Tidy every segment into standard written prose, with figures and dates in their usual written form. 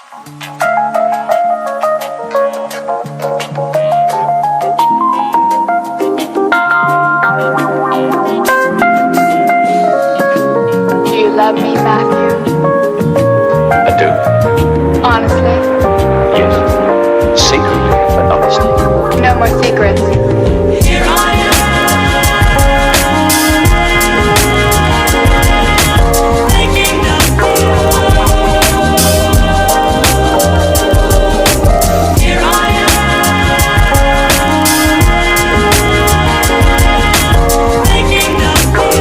Do you love me, Matthew? I do. Honestly? Yes. Secretly, but honestly. No more secrets. Here I am, making the call. Here I am, making the call.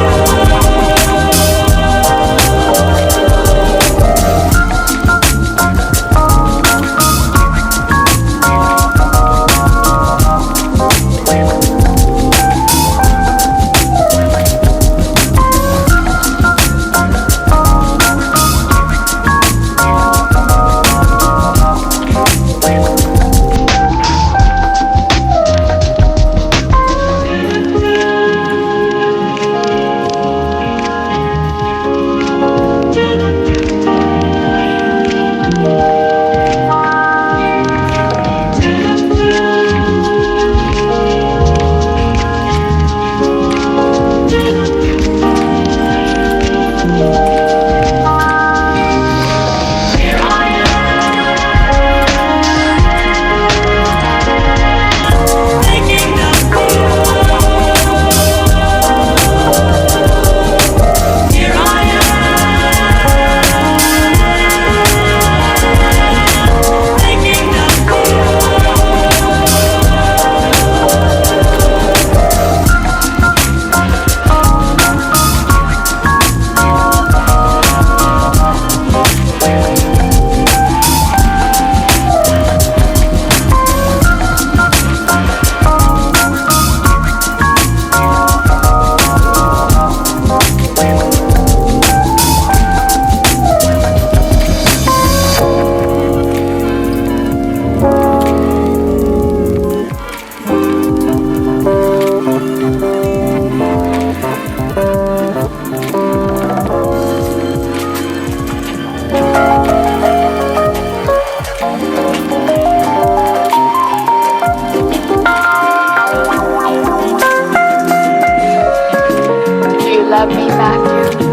Love me, Matthew?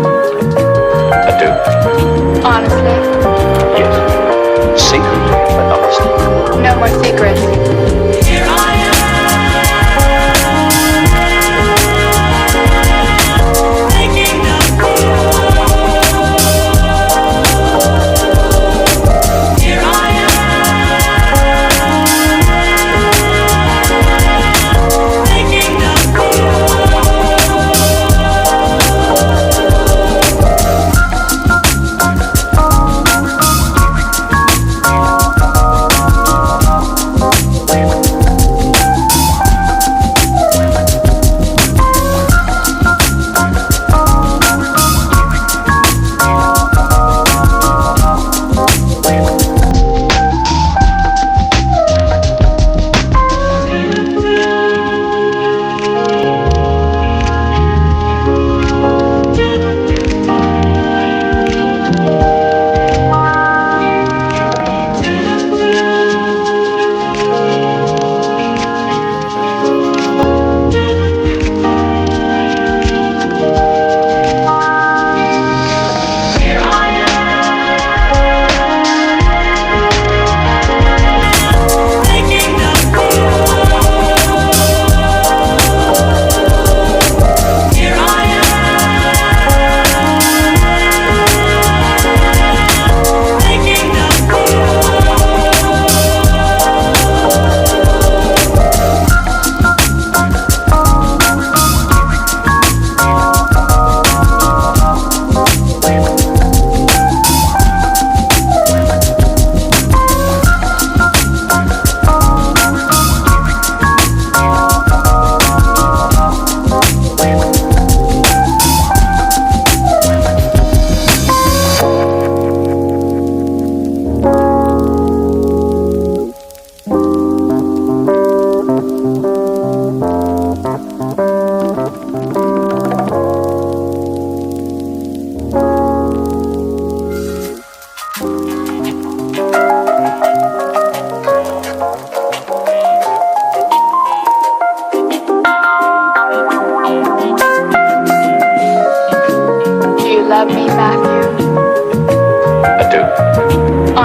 I do. Honestly? Yes. Secretly, but honestly. No more secrets. Here I am, making the call. Here I am, making the call.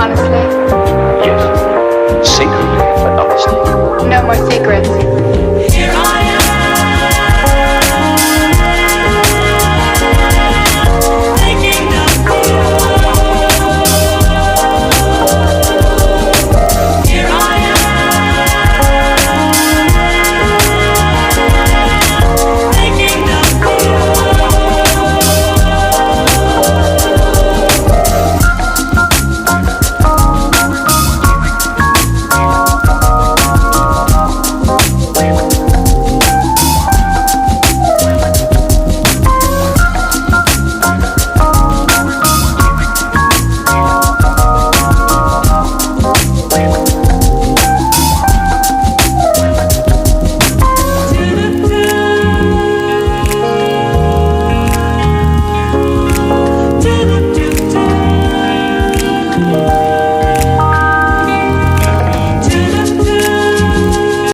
honestly. Yes. Secretly, but honestly. No more secrets. Here I am, waking up to you. Here I am, waking up to you.